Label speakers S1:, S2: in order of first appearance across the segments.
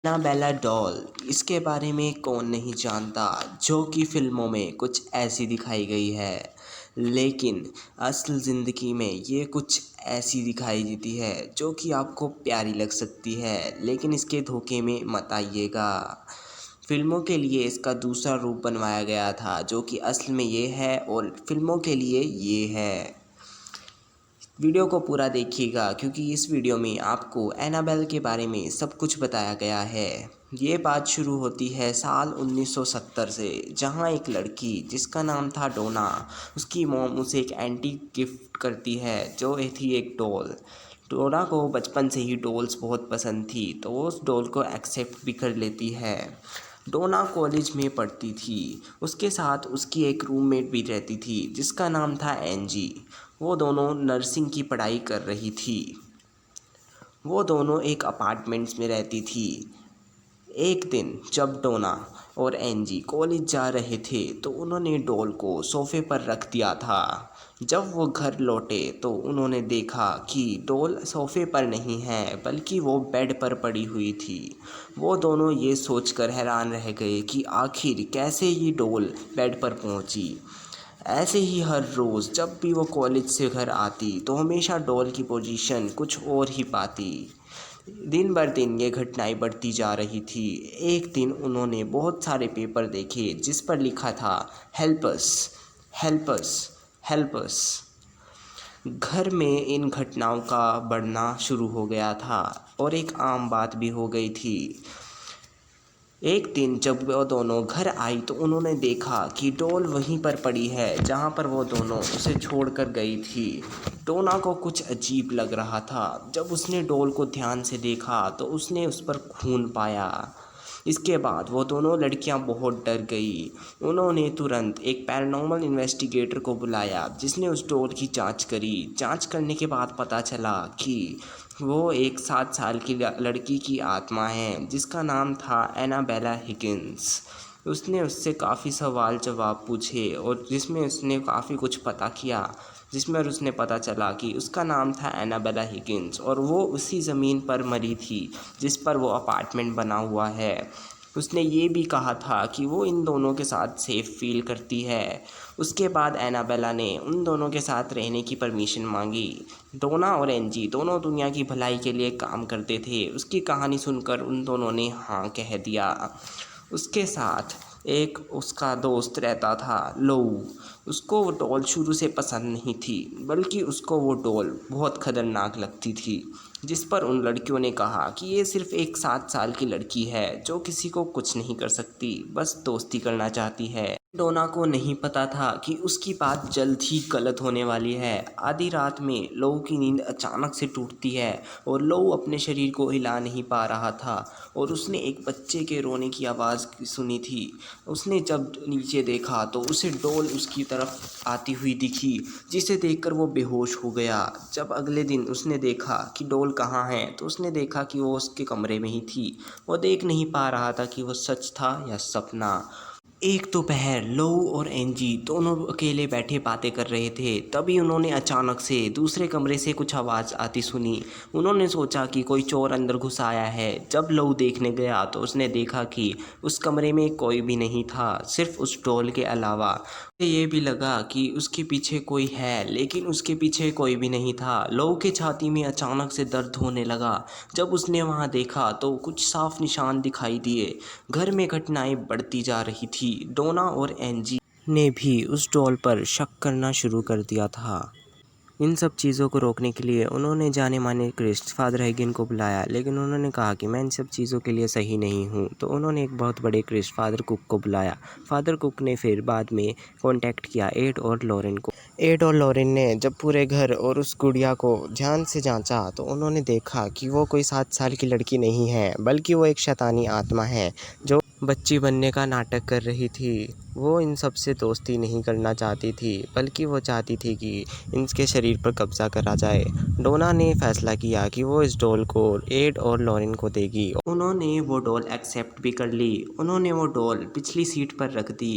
S1: Annabelle doll, इसके बारे में कौन नहीं जानता, जो कि फ़िल्मों में कुछ ऐसी दिखाई गई है, लेकिन असल ज़िंदगी में ये कुछ ऐसी दिखाई देती है जो कि आपको प्यारी लग सकती है, लेकिन इसके धोखे में मत आइएगा। फ़िल्मों के लिए इसका दूसरा रूप बनवाया गया था, जो कि असल में ये है और फ़िल्मों के लिए ये है। वीडियो को पूरा देखिएगा क्योंकि इस वीडियो में आपको एनाबेल के बारे में सब कुछ बताया गया है। ये बात शुरू होती है साल 1970 से, जहां एक लड़की जिसका नाम था डोना, उसकी मॉम उसे एक एंटीक गिफ्ट करती है जो थी एक डॉल। डोना को बचपन से ही डॉल्स बहुत पसंद थी, तो वो उस डॉल को एक्सेप्ट भी कर लेती है। डोना कॉलेज में पढ़ती थी, उसके साथ उसकी एक रूममेट भी रहती थी जिसका नाम था एंजी। वो दोनों नर्सिंग की पढ़ाई कर रही थी। वो दोनों एक अपार्टमेंट्स में रहती थी। एक दिन जब डोना और एंजी कॉलेज जा रहे थे तो उन्होंने डॉल को सोफ़े पर रख दिया था। जब वो घर लौटे तो उन्होंने देखा कि डॉल सोफ़े पर नहीं है बल्कि वो बेड पर पड़ी हुई थी। वो दोनों ये सोचकर हैरान रह गए कि आखिर कैसे ये डॉल बेड पर पहुंची। ऐसे ही हर रोज़ जब भी वो कॉलेज से घर आती तो हमेशा डॉल की पोजीशन कुछ और ही पाती। दिन बर दिन ये घटनाएं बढ़ती जा रही थी। एक दिन उन्होंने बहुत सारे पेपर देखे जिस पर लिखा था help us, help us, help us. घर में इन घटनाओं का बढ़ना शुरू हो गया था और एक आम बात भी हो गई थी। एक दिन जब वो दोनों घर आई तो उन्होंने देखा कि डॉल वहीं पर पड़ी है जहाँ पर वो दोनों उसे छोड़कर गई थी। डोना को कुछ अजीब लग रहा था। जब उसने डॉल को ध्यान से देखा तो उसने उस पर खून पाया। इसके बाद वो दोनों लड़कियां बहुत डर गई। उन्होंने तुरंत एक पैरानॉर्मल इन्वेस्टिगेटर को बुलाया जिसने उस डॉल की जांच करी। जांच करने के बाद पता चला कि वो एक 7 साल की लड़की की आत्मा है जिसका नाम था एनाबेला हिगिंस। उसने उससे काफ़ी सवाल जवाब पूछे और जिसमें उसने काफ़ी कुछ पता किया, जिसमें उसने पता चला कि उसका नाम था एनाबेला हिगिंस और वो उसी ज़मीन पर मरी थी जिस पर वो अपार्टमेंट बना हुआ है। उसने ये भी कहा था कि वो इन दोनों के साथ सेफ़ फील करती है। उसके बाद एनाबेला ने उन दोनों के साथ रहने की परमिशन मांगी। डोना और एंजी दोनों दुनिया की भलाई के लिए काम करते थे। उसकी कहानी सुनकर उन दोनों ने हाँ कह दिया। उसके साथ एक उसका दोस्त रहता था लोऊ। उसको वो डॉल शुरू से पसंद नहीं थी, बल्कि उसको वो डॉल बहुत खतरनाक लगती थी, जिस पर उन लड़कियों ने कहा कि ये सिर्फ़ एक 7 साल की लड़की है जो किसी को कुछ नहीं कर सकती, बस दोस्ती करना चाहती है। डोना को नहीं पता था कि उसकी बात जल्द ही गलत होने वाली है। आधी रात में लोऊ की नींद अचानक से टूटती है और लोऊ अपने शरीर को हिला नहीं पा रहा था और उसने एक बच्चे के रोने की आवाज़ सुनी थी। उसने जब नीचे देखा तो उसे डॉल उसकी तरफ आती हुई दिखी, जिसे देखकर वो बेहोश हो गया। जब अगले दिन उसने देखा कि डॉल कहाँ है तो उसने देखा कि वो उसके कमरे में ही थी। वो देख नहीं पा रहा था कि वो सच था या सपना। एक दोपहर लोऊ और एंजी दोनों अकेले बैठे बातें कर रहे थे। तभी उन्होंने अचानक से दूसरे कमरे से कुछ आवाज़ आती सुनी। उन्होंने सोचा कि कोई चोर अंदर घुस आया है। जब लोऊ देखने गया तो उसने देखा कि उस कमरे में कोई भी नहीं था, सिर्फ उस डॉल के अलावा। उसे ये भी लगा कि उसके पीछे कोई है, लेकिन उसके पीछे कोई भी नहीं था। लोऊ के छाती में अचानक से दर्द होने लगा। जब उसने वहाँ देखा तो कुछ साफ निशान दिखाई दिए। घर में घटनाएं बढ़ती जा रही थी। डोना और एंजी ने भी उस डॉल पर शक करना शुरू कर दिया था। इन सब चीज़ों को रोकने के लिए उन्होंने जाने माने क्रिस्ट फादर हैगिन को बुलाया, लेकिन उन्होंने कहा कि मैं इन सब चीज़ों के लिए सही नहीं हूँ। तो उन्होंने एक बहुत बड़े क्रिस्ट फादर कुक को बुलाया। फादर कुक ने फिर बाद में कांटेक्ट किया एड और लॉरेन को। एड और लॉरेन ने जब पूरे घर और उस गुड़िया को ध्यान से जांचा तो उन्होंने देखा कि वो कोई 7 साल की लड़की नहीं है, बल्कि वो एक शैतानी आत्मा है जो बच्ची बनने का नाटक कर रही थी। वो इन सब से दोस्ती नहीं करना चाहती थी, बल्कि वो चाहती थी कि इनके शरीर पर कब्जा करा जाए। डोना ने फैसला किया कि वो इस डॉल को एड और लॉरेन को देगी। उन्होंने वो डॉल एक्सेप्ट भी कर ली। उन्होंने वो डॉल पिछली सीट पर रख दी।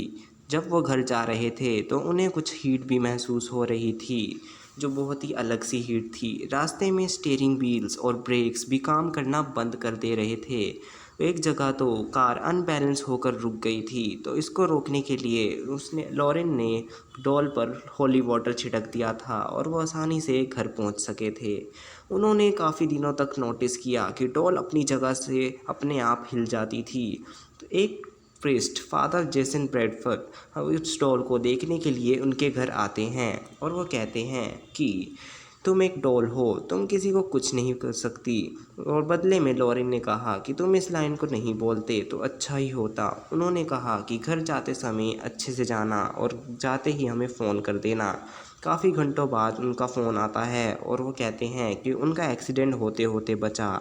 S1: जब वो घर जा रहे थे तो उन्हें कुछ हीट भी महसूस हो रही थी, जो बहुत ही अलग सी हीट थी। रास्ते में स्टीयरिंग व्हील्स और ब्रेक्स भी काम करना बंद कर दे रहे थे। एक जगह तो कार अनबैलेंस होकर रुक गई थी, तो इसको रोकने के लिए उसने लॉरेन ने डॉल पर होली वाटर छिड़क दिया था और वो आसानी से घर पहुंच सके थे। उन्होंने काफ़ी दिनों तक नोटिस किया कि डॉल अपनी जगह से अपने आप हिल जाती थी। तो एक प्रीस्ट फादर जेसन ब्रैडफर्ड उस डॉल को देखने के लिए उनके घर आते हैं और वो कहते हैं कि तुम एक डॉल हो, तुम किसी को कुछ नहीं कर सकती। और बदले में लॉरेन ने कहा कि तुम इस लाइन को नहीं बोलते तो अच्छा ही होता। उन्होंने कहा कि घर जाते समय अच्छे से जाना और जाते ही हमें फ़ोन कर देना। काफ़ी घंटों बाद उनका फ़ोन आता है और वो कहते हैं कि उनका एक्सीडेंट होते होते बचा।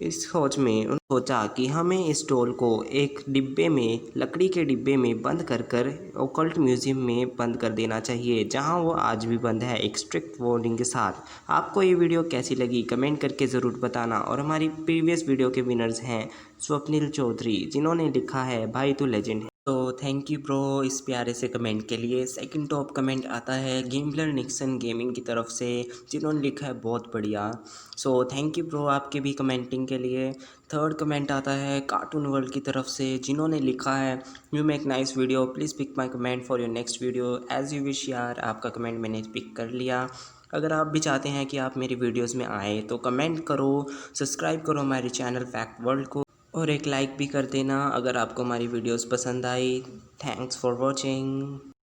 S1: इस सोच में उन्होंने सोचा कि हमें इस डॉल को एक डिब्बे में, लकड़ी के डिब्बे में बंद कर कर ओकल्ट म्यूज़ियम में बंद कर देना चाहिए, जहां वो आज भी बंद है, एक स्ट्रिक्ट वार्निंग के साथ। आपको ये वीडियो कैसी लगी कमेंट करके ज़रूर बताना। और हमारी प्रीवियस वीडियो के विनर्स हैं स्वप्निल चौधरी, जिन्होंने लिखा है भाई तू लेजेंड है। तो थैंक यू ब्रो इस प्यारे से कमेंट के लिए। सेकंड टॉप कमेंट आता है गेमलर निक्सन गेमिंग की तरफ से, जिन्होंने लिखा है बहुत बढ़िया। सो थैंक यू ब्रो आपके भी कमेंटिंग के लिए। थर्ड कमेंट आता है कार्टून वर्ल्ड की तरफ से, जिन्होंने लिखा है you make nice video, please pick my comment for your next video as you wish. यार आपका कमेंट मैंने पिक कर लिया। अगर आप भी चाहते हैं कि आप मेरी वीडियोज़ में आए तो कमेंट करो, सब्सक्राइब करो हमारे चैनल फैक्ट वर्ल्ड को, और एक लाइक भी कर देना अगर आपको हमारी वीडियोस पसंद आई। Thanks for watching.